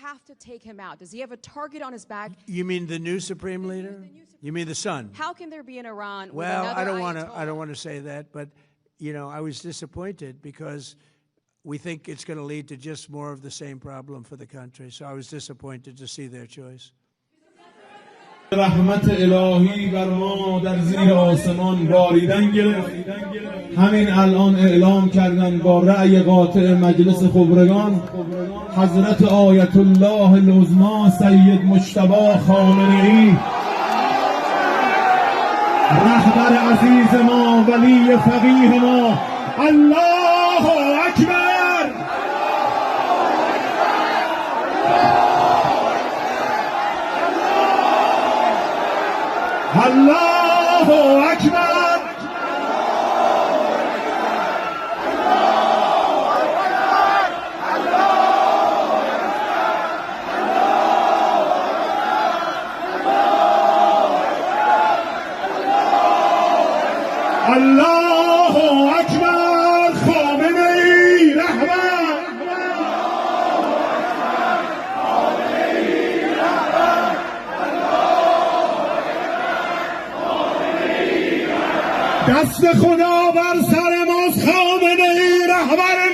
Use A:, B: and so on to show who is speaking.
A: have to take him out? Does he have a target on his back?
B: You mean the new supreme leader? You mean the son?
A: How can there be an Iran?
B: Well,
A: with
B: I don't
A: Ayatollah?
B: want to say that, but you know, I was disappointed because we think it's going to lead to just more of the same problem for the country. So I was disappointed to see their choice.
C: رحمت الهی بر ما در زیر آسمان باریدن گرفت. همین الان اعلام کردن با رأی قاطع مجلس خبرگان حضرت آیت الله العظما سید مجتبی خامنه‌ای رهبر عزیز ما ولی فقیه ما الله اکبر الله اکبر الله اکبر خامنه‌ای رهبر دست خدا بر سر ماست خامنه‌ای رهبر